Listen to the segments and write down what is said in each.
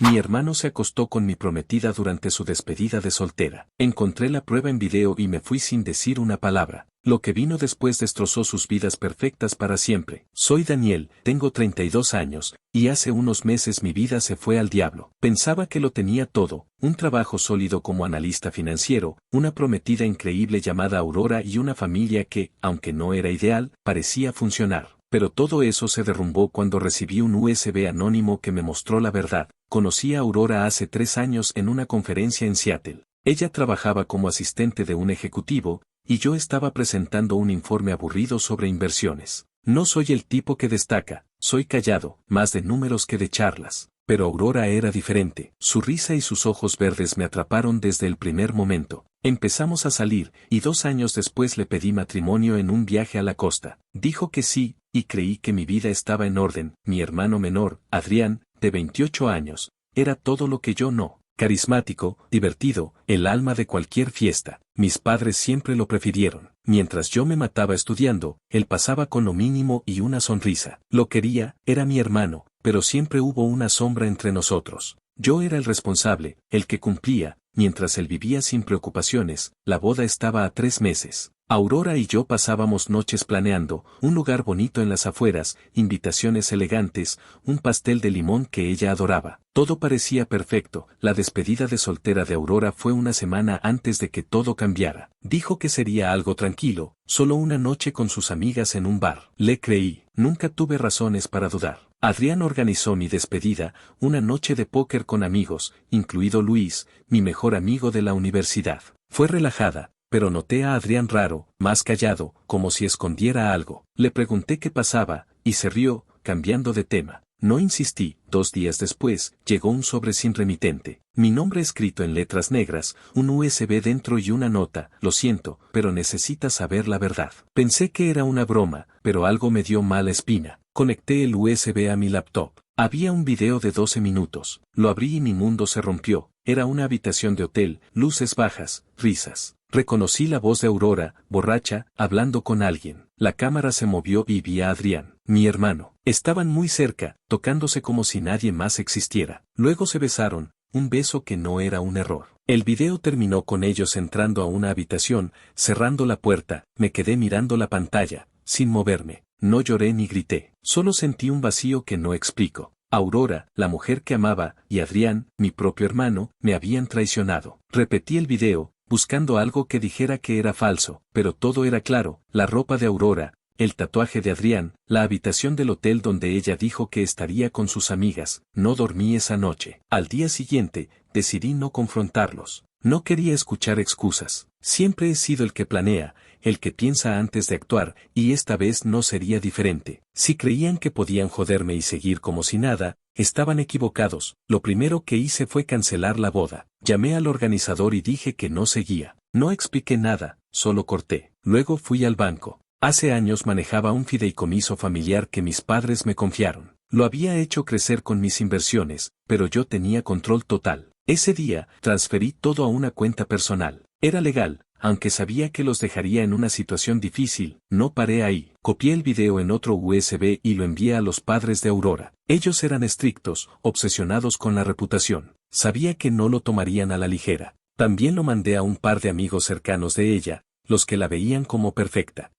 Mi hermano se acostó con mi prometida durante su despedida de soltera. Encontré la prueba en video y me fui sin decir una palabra. Lo que vino después destrozó sus vidas perfectas para siempre. Soy Daniel, tengo 32 años, y hace unos meses mi vida se fue al diablo. Pensaba que lo tenía todo, un trabajo sólido como analista financiero, una prometida increíble llamada Aurora y una familia que, aunque no era ideal, parecía funcionar. Pero todo eso se derrumbó cuando recibí un USB anónimo que me mostró la verdad. Conocí a Aurora hace 3 años en una conferencia en Seattle. Ella trabajaba como asistente de un ejecutivo, y yo estaba presentando un informe aburrido sobre inversiones. No soy el tipo que destaca, soy callado, más de números que de charlas. Pero Aurora era diferente. Su risa y sus ojos verdes me atraparon desde el primer momento. Empezamos a salir, y 2 años después le pedí matrimonio en un viaje a la costa. Dijo que sí, y creí que mi vida estaba en orden. Mi hermano menor, Adrián, de 28 años, era todo lo que yo no. Carismático, divertido, el alma de cualquier fiesta. Mis padres siempre lo prefirieron. Mientras yo me mataba estudiando, él pasaba con lo mínimo y una sonrisa. Lo quería, era mi hermano, pero siempre hubo una sombra entre nosotros. Yo era el responsable, el que cumplía, mientras él vivía sin preocupaciones. La boda estaba a 3 meses. Aurora y yo pasábamos noches planeando, un lugar bonito en las afueras, invitaciones elegantes, un pastel de limón que ella adoraba. Todo parecía perfecto. La despedida de soltera de Aurora fue una semana antes de que todo cambiara. Dijo que sería algo tranquilo, solo una noche con sus amigas en un bar. Le creí, nunca tuve razones para dudar. Adrián organizó mi despedida, una noche de póker con amigos, incluido Luis, mi mejor amigo de la universidad. Fue relajada, pero noté a Adrián raro, más callado, como si escondiera algo. Le pregunté qué pasaba, y se rió, cambiando de tema. No insistí. 2 días después, llegó un sobre sin remitente. Mi nombre escrito en letras negras, un USB dentro y una nota. Lo siento, pero necesitas saber la verdad. Pensé que era una broma, pero algo me dio mala espina. Conecté el USB a mi laptop. Había un video de 12 minutos. Lo abrí y mi mundo se rompió. Era una habitación de hotel, luces bajas, risas. Reconocí la voz de Aurora, borracha, hablando con alguien. La cámara se movió y vi a Adrián, mi hermano. Estaban muy cerca, tocándose como si nadie más existiera. Luego se besaron, un beso que no era un error. El video terminó con ellos entrando a una habitación, cerrando la puerta. Me quedé mirando la pantalla, sin moverme. No lloré ni grité, solo sentí un vacío que no explico. Aurora, la mujer que amaba, y Adrián, mi propio hermano, me habían traicionado. Repetí el video, buscando algo que dijera que era falso, pero todo era claro: la ropa de Aurora, el tatuaje de Adrián, la habitación del hotel donde ella dijo que estaría con sus amigas. No dormí esa noche. Al día siguiente, decidí no confrontarlos. No quería escuchar excusas. Siempre he sido el que planea, el que piensa antes de actuar, y esta vez no sería diferente. Si creían que podían joderme y seguir como si nada, estaban equivocados. Lo primero que hice fue cancelar la boda. Llamé al organizador y dije que no seguía. No expliqué nada, solo corté. Luego fui al banco. Hace años manejaba un fideicomiso familiar que mis padres me confiaron. Lo había hecho crecer con mis inversiones, pero yo tenía control total. Ese día, transferí todo a una cuenta personal. Era legal, aunque sabía que los dejaría en una situación difícil. No paré ahí. Copié el video en otro USB y lo envié a los padres de Aurora. Ellos eran estrictos, obsesionados con la reputación. Sabía que no lo tomarían a la ligera. También lo mandé a un par de amigos cercanos de ella, los que la veían como perfecta.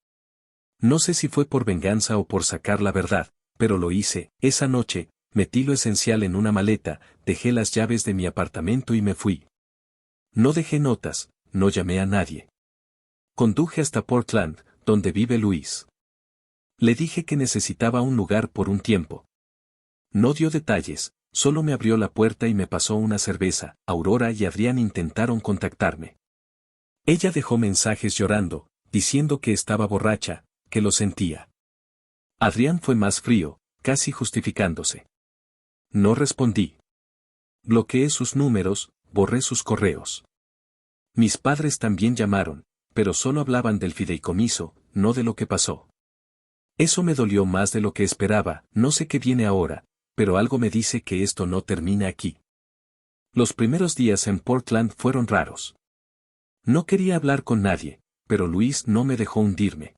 No sé si fue por venganza o por sacar la verdad, pero lo hice. Esa noche, metí lo esencial en una maleta, dejé las llaves de mi apartamento y me fui. No dejé notas, no llamé a nadie. Conduje hasta Portland, donde vive Luis. Le dije que necesitaba un lugar por un tiempo. No dio detalles, solo me abrió la puerta y me pasó una cerveza. Aurora y Adrián intentaron contactarme. Ella dejó mensajes llorando, diciendo que estaba borracha, que lo sentía. Adrián fue más frío, casi justificándose. No respondí. Bloqueé sus números, borré sus correos. Mis padres también llamaron, pero solo hablaban del fideicomiso, no de lo que pasó. Eso me dolió más de lo que esperaba. No sé qué viene ahora, pero algo me dice que esto no termina aquí. Los primeros días en Portland fueron raros. No quería hablar con nadie, pero Luis no me dejó hundirme.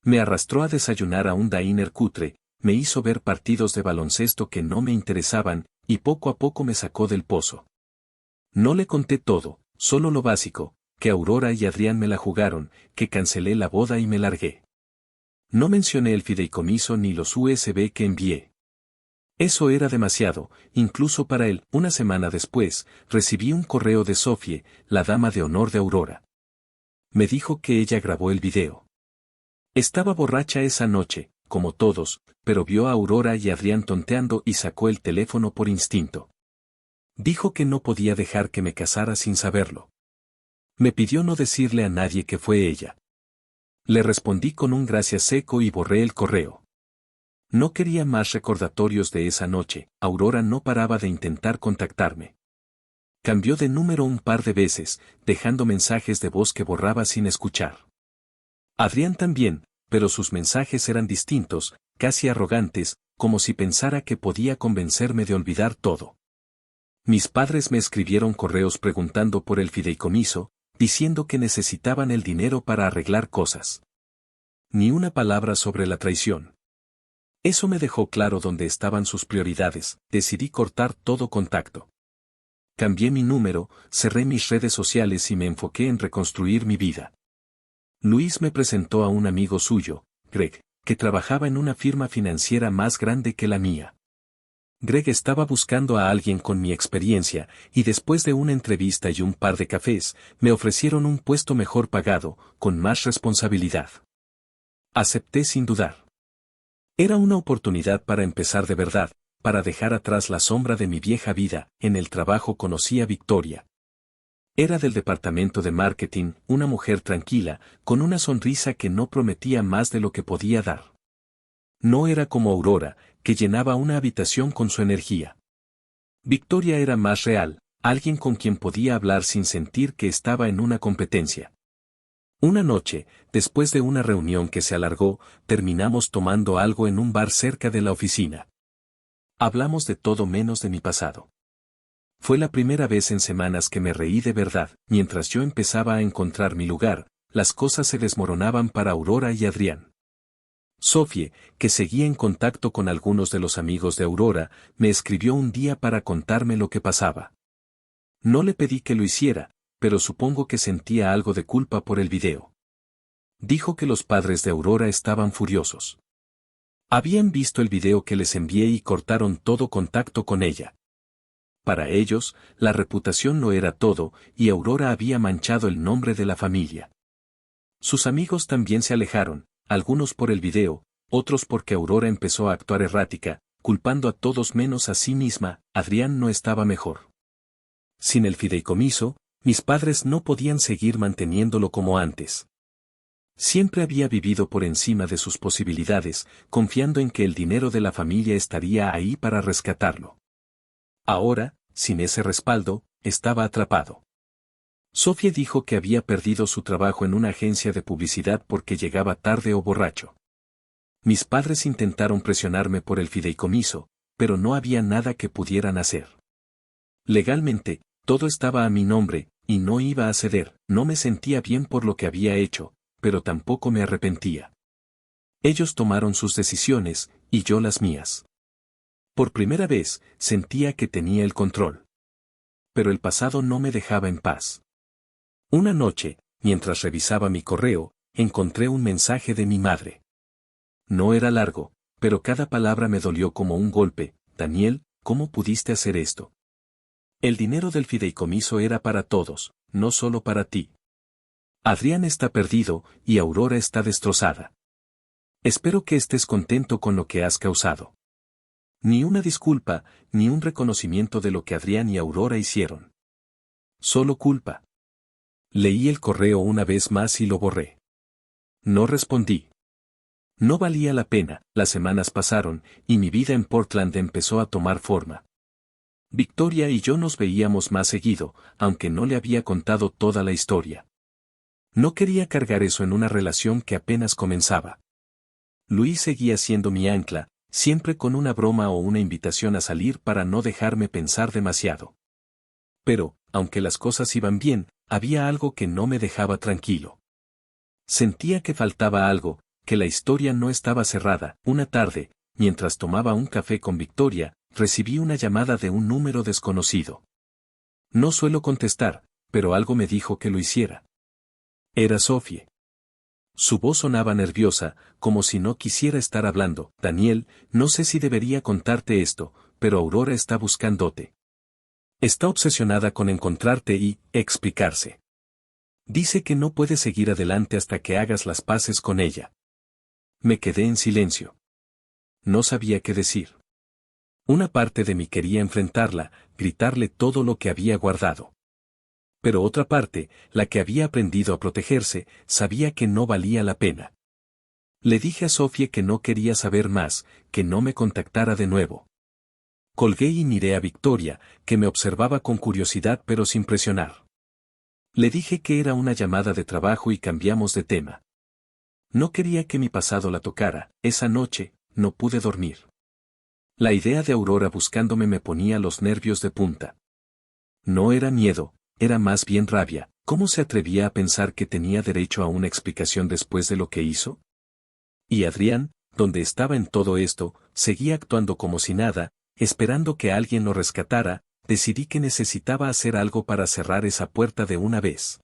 Me arrastró a desayunar a un diner cutre, me hizo ver partidos de baloncesto que no me interesaban, y poco a poco me sacó del pozo. No le conté todo, solo lo básico, que Aurora y Adrián me la jugaron, que cancelé la boda y me largué. No mencioné el fideicomiso ni los USB que envié. Eso era demasiado, incluso para él. Una semana después, recibí un correo de Sofie, la dama de honor de Aurora. Me dijo que ella grabó el video. Estaba borracha esa noche, como todos, pero vio a Aurora y Adrián tonteando y sacó el teléfono por instinto. Dijo que no podía dejar que me casara sin saberlo. Me pidió no decirle a nadie que fue ella. Le respondí con un gracias seco y borré el correo. No quería más recordatorios de esa noche. Aurora no paraba de intentar contactarme. Cambió de número un par de veces, dejando mensajes de voz que borraba sin escuchar. Adrián también, pero sus mensajes eran distintos, casi arrogantes, como si pensara que podía convencerme de olvidar todo. Mis padres me escribieron correos preguntando por el fideicomiso, diciendo que necesitaban el dinero para arreglar cosas. Ni una palabra sobre la traición. Eso me dejó claro dónde estaban sus prioridades. Decidí cortar todo contacto. Cambié mi número, cerré mis redes sociales y me enfoqué en reconstruir mi vida. Luis me presentó a un amigo suyo, Greg, que trabajaba en una firma financiera más grande que la mía. Greg estaba buscando a alguien con mi experiencia, y después de una entrevista y un par de cafés, me ofrecieron un puesto mejor pagado, con más responsabilidad. Acepté sin dudar. Era una oportunidad para empezar de verdad, para dejar atrás la sombra de mi vieja vida. En el trabajo conocí a Victoria. Era del departamento de marketing, una mujer tranquila, con una sonrisa que no prometía más de lo que podía dar. No era como Aurora, que llenaba una habitación con su energía. Victoria era más real, alguien con quien podía hablar sin sentir que estaba en una competencia. Una noche, después de una reunión que se alargó, terminamos tomando algo en un bar cerca de la oficina. Hablamos de todo menos de mi pasado. Fue la primera vez en semanas que me reí de verdad. Mientras yo empezaba a encontrar mi lugar, las cosas se desmoronaban para Aurora y Adrián. Sofie, que seguía en contacto con algunos de los amigos de Aurora, me escribió un día para contarme lo que pasaba. No le pedí que lo hiciera, pero supongo que sentía algo de culpa por el video. Dijo que los padres de Aurora estaban furiosos. Habían visto el video que les envié y cortaron todo contacto con ella. Para ellos, la reputación lo era todo, y Aurora había manchado el nombre de la familia. Sus amigos también se alejaron, algunos por el video, otros porque Aurora empezó a actuar errática, culpando a todos menos a sí misma. Adrián no estaba mejor. Sin el fideicomiso, mis padres no podían seguir manteniéndolo como antes. Siempre había vivido por encima de sus posibilidades, confiando en que el dinero de la familia estaría ahí para rescatarlo. Ahora, sin ese respaldo, estaba atrapado. Sofía dijo que había perdido su trabajo en una agencia de publicidad porque llegaba tarde o borracho. Mis padres intentaron presionarme por el fideicomiso, pero no había nada que pudieran hacer. Legalmente, todo estaba a mi nombre, y no iba a ceder. No me sentía bien por lo que había hecho, pero tampoco me arrepentía. Ellos tomaron sus decisiones, y yo las mías. Por primera vez, sentía que tenía el control. Pero el pasado no me dejaba en paz. Una noche, mientras revisaba mi correo, encontré un mensaje de mi madre. No era largo, pero cada palabra me dolió como un golpe. Daniel, ¿cómo pudiste hacer esto? El dinero del fideicomiso era para todos, no solo para ti. Adrián está perdido, y Aurora está destrozada. Espero que estés contento con lo que has causado. Ni una disculpa, ni un reconocimiento de lo que Adrián y Aurora hicieron. Solo culpa. Leí el correo una vez más y lo borré. No respondí. No valía la pena. Las semanas pasaron, y mi vida en Portland empezó a tomar forma. Victoria y yo nos veíamos más seguido, aunque no le había contado toda la historia. No quería cargar eso en una relación que apenas comenzaba. Luis seguía siendo mi ancla, siempre con una broma o una invitación a salir para no dejarme pensar demasiado. Pero, aunque las cosas iban bien, había algo que no me dejaba tranquilo. Sentía que faltaba algo, que la historia no estaba cerrada. Una tarde, mientras tomaba un café con Victoria, recibí una llamada de un número desconocido. No suelo contestar, pero algo me dijo que lo hiciera. Era Sofie. Su voz sonaba nerviosa, como si no quisiera estar hablando. Daniel, no sé si debería contarte esto, pero Aurora está buscándote. Está obsesionada con encontrarte y explicarse. Dice que no puede seguir adelante hasta que hagas las paces con ella. Me quedé en silencio. No sabía qué decir. Una parte de mí quería enfrentarla, gritarle todo lo que había guardado. Pero otra parte, la que había aprendido a protegerse, sabía que no valía la pena. Le dije a Sofía que no quería saber más, que no me contactara de nuevo. Colgué y miré a Victoria, que me observaba con curiosidad pero sin presionar. Le dije que era una llamada de trabajo y cambiamos de tema. No quería que mi pasado la tocara. Esa noche, no pude dormir. La idea de Aurora buscándome me ponía los nervios de punta. No era miedo, era más bien rabia. ¿Cómo se atrevía a pensar que tenía derecho a una explicación después de lo que hizo? Y Adrián, donde estaba en todo esto, seguía actuando como si nada, esperando que alguien lo rescatara. Decidí que necesitaba hacer algo para cerrar esa puerta de una vez.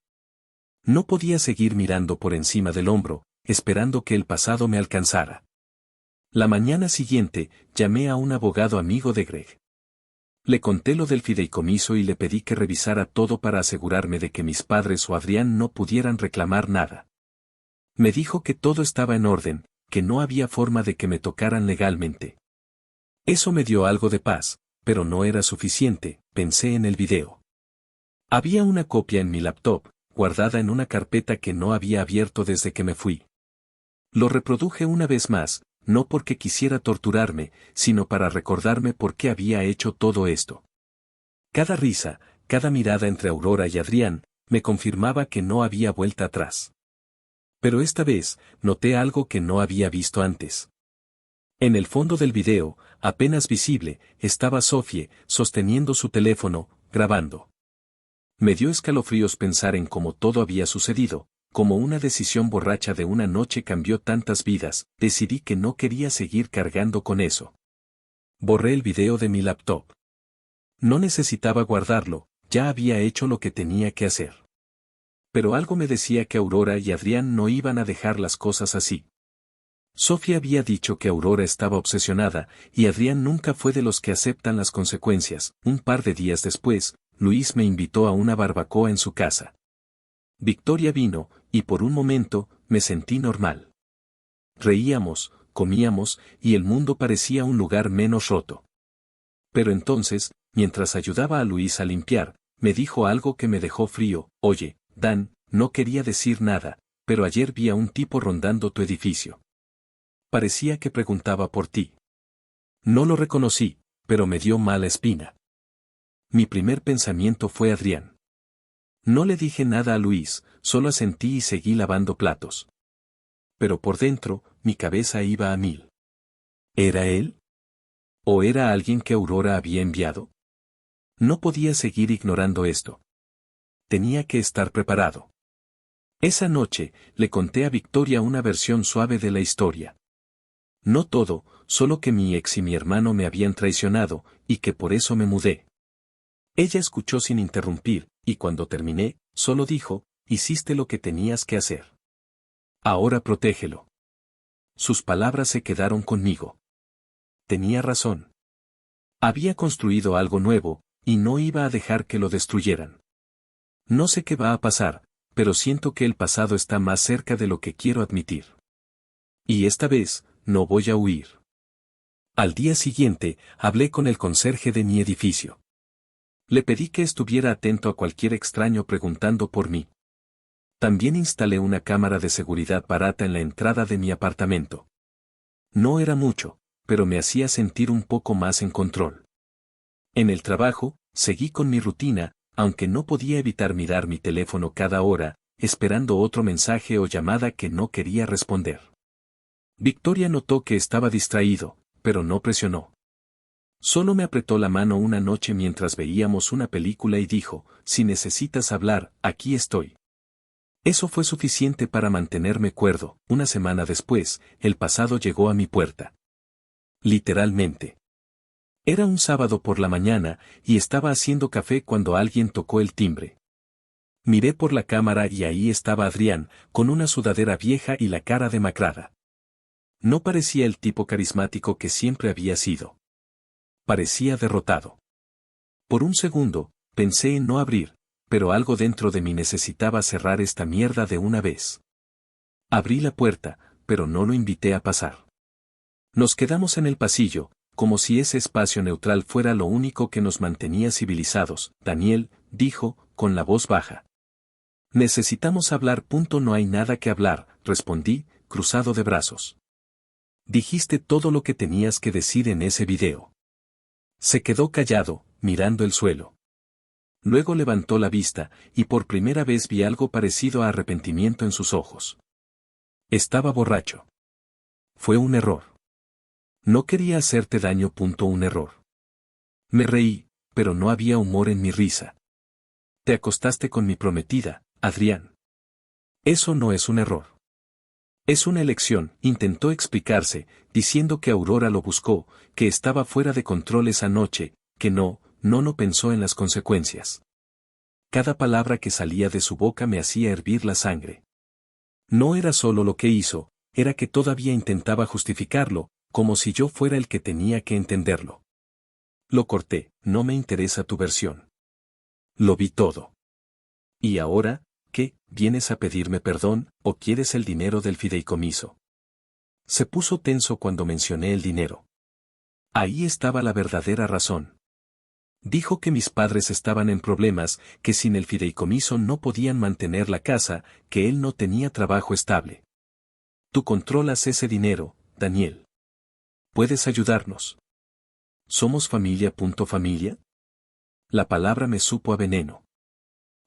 No podía seguir mirando por encima del hombro, esperando que el pasado me alcanzara. La mañana siguiente, llamé a un abogado amigo de Greg. Le conté lo del fideicomiso y le pedí que revisara todo para asegurarme de que mis padres o Adrián no pudieran reclamar nada. Me dijo que todo estaba en orden, que no había forma de que me tocaran legalmente. Eso me dio algo de paz, pero no era suficiente. Pensé en el video. Había una copia en mi laptop, guardada en una carpeta que no había abierto desde que me fui. Lo reproduje una vez más, no porque quisiera torturarme, sino para recordarme por qué había hecho todo esto. Cada risa, cada mirada entre Aurora y Adrián, me confirmaba que no había vuelta atrás. Pero esta vez, noté algo que no había visto antes. En el fondo del video, apenas visible, estaba Sofie, sosteniendo su teléfono, grabando. Me dio escalofríos pensar en cómo todo había sucedido, como una decisión borracha de una noche cambió tantas vidas. Decidí que no quería seguir cargando con eso. Borré el video de mi laptop. No necesitaba guardarlo, ya había hecho lo que tenía que hacer. Pero algo me decía que Aurora y Adrián no iban a dejar las cosas así. Sofía había dicho que Aurora estaba obsesionada, y Adrián nunca fue de los que aceptan las consecuencias. Un par de días después, Luis me invitó a una barbacoa en su casa. Victoria vino, y por un momento, me sentí normal. Reíamos, comíamos, y el mundo parecía un lugar menos roto. Pero entonces, mientras ayudaba a Luis a limpiar, me dijo algo que me dejó frío. Oye, Dan, no quería decir nada, pero ayer vi a un tipo rondando tu edificio. Parecía que preguntaba por ti. No lo reconocí, pero me dio mala espina. Mi primer pensamiento fue Adrián. No le dije nada a Luis, solo asentí y seguí lavando platos. Pero por dentro, mi cabeza iba a mil. ¿Era él? ¿O era alguien que Aurora había enviado? No podía seguir ignorando esto. Tenía que estar preparado. Esa noche, le conté a Victoria una versión suave de la historia. No todo, solo que mi ex y mi hermano me habían traicionado, y que por eso me mudé. Ella escuchó sin interrumpir, y cuando terminé, solo dijo, hiciste lo que tenías que hacer. Ahora protégelo. Sus palabras se quedaron conmigo. Tenía razón. Había construido algo nuevo, y no iba a dejar que lo destruyeran. No sé qué va a pasar, pero siento que el pasado está más cerca de lo que quiero admitir. Y esta vez, no voy a huir. Al día siguiente, hablé con el conserje de mi edificio. Le pedí que estuviera atento a cualquier extraño preguntando por mí. También instalé una cámara de seguridad barata en la entrada de mi apartamento. No era mucho, pero me hacía sentir un poco más en control. En el trabajo, seguí con mi rutina, aunque no podía evitar mirar mi teléfono cada hora, esperando otro mensaje o llamada que no quería responder. Victoria notó que estaba distraído, pero no presionó. Solo me apretó la mano una noche mientras veíamos una película y dijo, si necesitas hablar, aquí estoy. Eso fue suficiente para mantenerme cuerdo. Una semana después, el pasado llegó a mi puerta. Literalmente. Era un sábado por la mañana, y estaba haciendo café cuando alguien tocó el timbre. Miré por la cámara y ahí estaba Adrián, con una sudadera vieja y la cara demacrada. No parecía el tipo carismático que siempre había sido. Parecía derrotado. Por un segundo, pensé en no abrir, pero algo dentro de mí necesitaba cerrar esta mierda de una vez. Abrí la puerta, pero no lo invité a pasar. Nos quedamos en el pasillo, como si ese espacio neutral fuera lo único que nos mantenía civilizados. Daniel, dijo, con la voz baja. Necesitamos hablar. No hay nada que hablar, respondí, cruzado de brazos. Dijiste todo lo que tenías que decir en ese video. Se quedó callado, mirando el suelo. Luego levantó la vista, y por primera vez vi algo parecido a arrepentimiento en sus ojos. Estaba borracho. Fue un error. No quería hacerte daño. Un error. Me reí, pero no había humor en mi risa. Te acostaste con mi prometida, Adrián. Eso no es un error. Es una elección, intentó explicarse, diciendo que Aurora lo buscó, que estaba fuera de control esa noche, que no pensó en las consecuencias. Cada palabra que salía de su boca me hacía hervir la sangre. No era solo lo que hizo, era que todavía intentaba justificarlo, como si yo fuera el que tenía que entenderlo. Lo corté, no me interesa tu versión. Lo vi todo. ¿Y ahora, qué, vienes a pedirme perdón, o quieres el dinero del fideicomiso? Se puso tenso cuando mencioné el dinero. Ahí estaba la verdadera razón. Dijo que mis padres estaban en problemas, que sin el fideicomiso no podían mantener la casa, que él no tenía trabajo estable. Tú controlas ese dinero, Daniel. Puedes ayudarnos. ¿Somos familia? ¿Familia? La palabra me supo a veneno.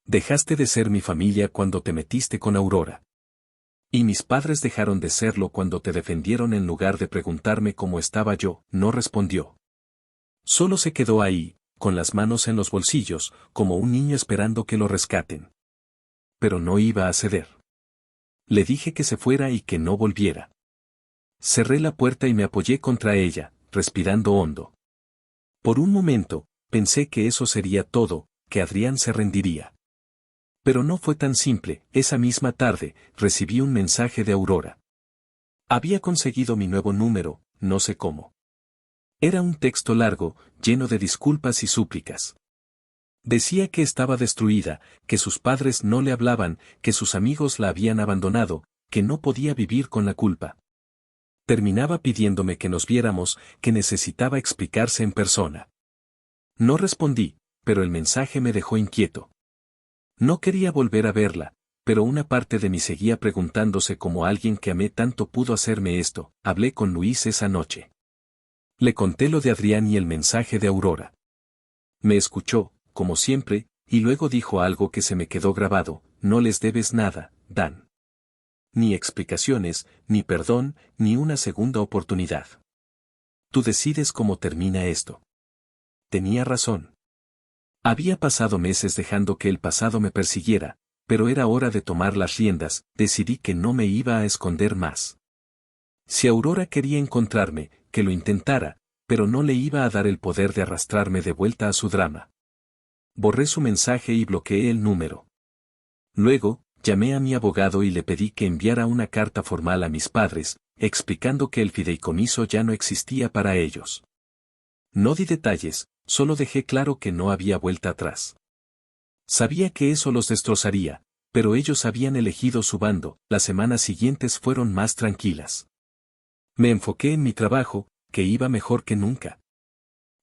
Dejaste de ser mi familia cuando te metiste con Aurora. Y mis padres dejaron de serlo cuando te defendieron en lugar de preguntarme cómo estaba yo. No respondió. Solo se quedó ahí, con las manos en los bolsillos, como un niño esperando que lo rescaten. Pero no iba a ceder. Le dije que se fuera y que no volviera. Cerré la puerta y me apoyé contra ella, respirando hondo. Por un momento, pensé que eso sería todo, que Adrián se rendiría. Pero no fue tan simple. Esa misma tarde, recibí un mensaje de Aurora. Había conseguido mi nuevo número, no sé cómo. Era un texto largo, lleno de disculpas y súplicas. Decía que estaba destruida, que sus padres no le hablaban, que sus amigos la habían abandonado, que no podía vivir con la culpa. Terminaba pidiéndome que nos viéramos, que necesitaba explicarse en persona. No respondí, pero el mensaje me dejó inquieto. No quería volver a verla, pero una parte de mí seguía preguntándose cómo alguien que amé tanto pudo hacerme esto. Hablé con Luis esa noche. Le conté lo de Adrián y el mensaje de Aurora. Me escuchó, como siempre, y luego dijo algo que se me quedó grabado: no les debes nada, Dan. Ni explicaciones, ni perdón, ni una segunda oportunidad. Tú decides cómo termina esto. Tenía razón. Había pasado meses dejando que el pasado me persiguiera, pero era hora de tomar las riendas. Decidí que no me iba a esconder más. Si Aurora quería encontrarme, que lo intentara, pero no le iba a dar el poder de arrastrarme de vuelta a su drama. Borré su mensaje y bloqueé el número. Luego, llamé a mi abogado y le pedí que enviara una carta formal a mis padres, explicando que el fideicomiso ya no existía para ellos. No di detalles, solo dejé claro que no había vuelta atrás. Sabía que eso los destrozaría, pero ellos habían elegido su bando. Las semanas siguientes fueron más tranquilas. Me enfoqué en mi trabajo, que iba mejor que nunca.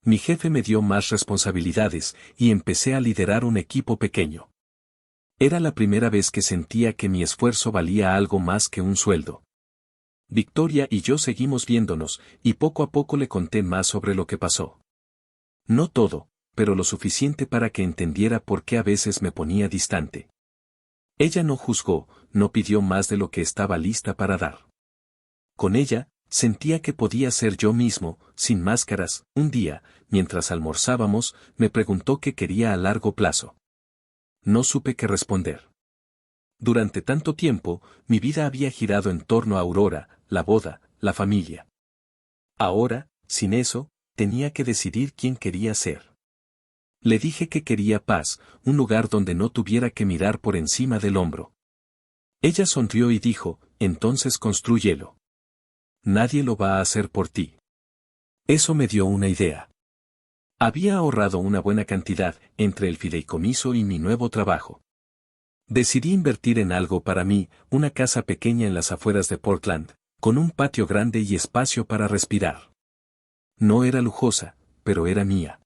Mi jefe me dio más responsabilidades, y empecé a liderar un equipo pequeño. Era la primera vez que sentía que mi esfuerzo valía algo más que un sueldo. Victoria y yo seguimos viéndonos, y poco a poco le conté más sobre lo que pasó. No todo, pero lo suficiente para que entendiera por qué a veces me ponía distante. Ella no juzgó, no pidió más de lo que estaba lista para dar. Con ella, sentía que podía ser yo mismo, sin máscaras. Un día, mientras almorzábamos, me preguntó qué quería a largo plazo. No supe qué responder. Durante tanto tiempo, mi vida había girado en torno a Aurora, la boda, la familia. Ahora, sin eso, tenía que decidir quién quería ser. Le dije que quería paz, un lugar donde no tuviera que mirar por encima del hombro. Ella sonrió y dijo, entonces constrúyelo. Nadie lo va a hacer por ti. Eso me dio una idea. Había ahorrado una buena cantidad entre el fideicomiso y mi nuevo trabajo. Decidí invertir en algo para mí, una casa pequeña en las afueras de Portland, con un patio grande y espacio para respirar. No era lujosa, pero era mía.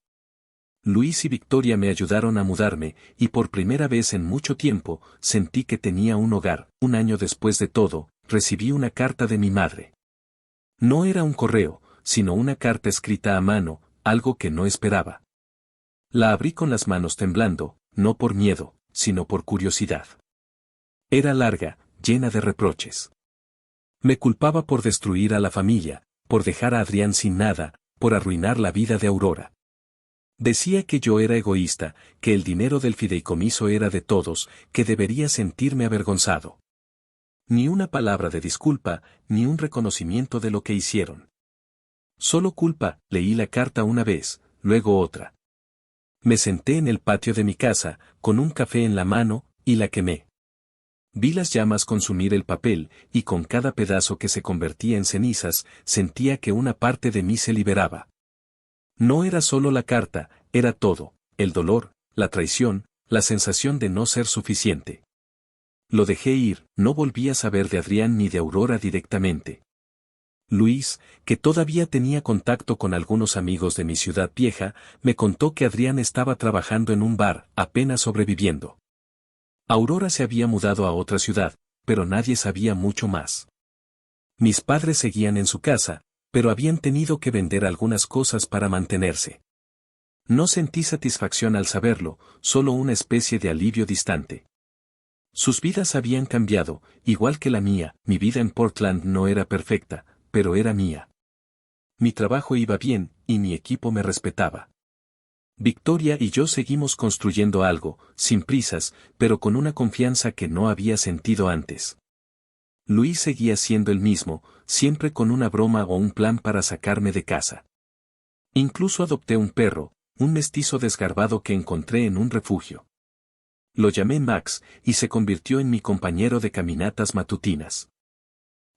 Luis y Victoria me ayudaron a mudarme, y por primera vez en mucho tiempo, sentí que tenía un hogar. Un año después de todo, recibí una carta de mi madre. No era un correo, sino una carta escrita a mano, algo que no esperaba. La abrí con las manos temblando, no por miedo, sino por curiosidad. Era larga, llena de reproches. Me culpaba por destruir a la familia, por dejar a Adrián sin nada, por arruinar la vida de Aurora. Decía que yo era egoísta, que el dinero del fideicomiso era de todos, que debería sentirme avergonzado. Ni una palabra de disculpa, ni un reconocimiento de lo que hicieron. Solo culpa. Leí la carta una vez, luego otra. Me senté en el patio de mi casa, con un café en la mano, y la quemé. Vi las llamas consumir el papel, y con cada pedazo que se convertía en cenizas, sentía que una parte de mí se liberaba. No era solo la carta, era todo, el dolor, la traición, la sensación de no ser suficiente. Lo dejé ir, no volví a saber de Adrián ni de Aurora directamente. Luis, que todavía tenía contacto con algunos amigos de mi ciudad vieja, me contó que Adrián estaba trabajando en un bar, apenas sobreviviendo. Aurora se había mudado a otra ciudad, pero nadie sabía mucho más. Mis padres seguían en su casa, pero habían tenido que vender algunas cosas para mantenerse. No sentí satisfacción al saberlo, solo una especie de alivio distante. Sus vidas habían cambiado, igual que la mía. Mi vida en Portland no era perfecta, pero era mía. Mi trabajo iba bien, y mi equipo me respetaba. Victoria y yo seguimos construyendo algo, sin prisas, pero con una confianza que no había sentido antes. Luis seguía siendo el mismo, siempre con una broma o un plan para sacarme de casa. Incluso adopté un perro, un mestizo desgarbado que encontré en un refugio. Lo llamé Max, y se convirtió en mi compañero de caminatas matutinas.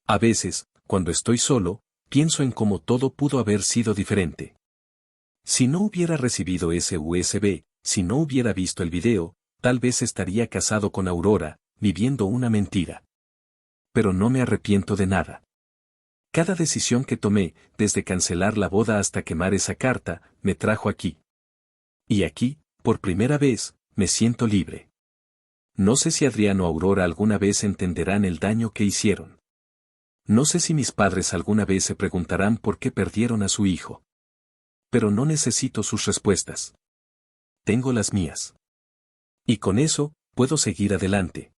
A veces, cuando estoy solo, pienso en cómo todo pudo haber sido diferente. Si no hubiera recibido ese USB, si no hubiera visto el video, tal vez estaría casado con Aurora, viviendo una mentira. Pero no me arrepiento de nada. Cada decisión que tomé, desde cancelar la boda hasta quemar esa carta, me trajo aquí. Y aquí, por primera vez, me siento libre. No sé si Adrián o Aurora alguna vez entenderán el daño que hicieron. No sé si mis padres alguna vez se preguntarán por qué perdieron a su hijo. Pero no necesito sus respuestas. Tengo las mías. Y con eso, puedo seguir adelante.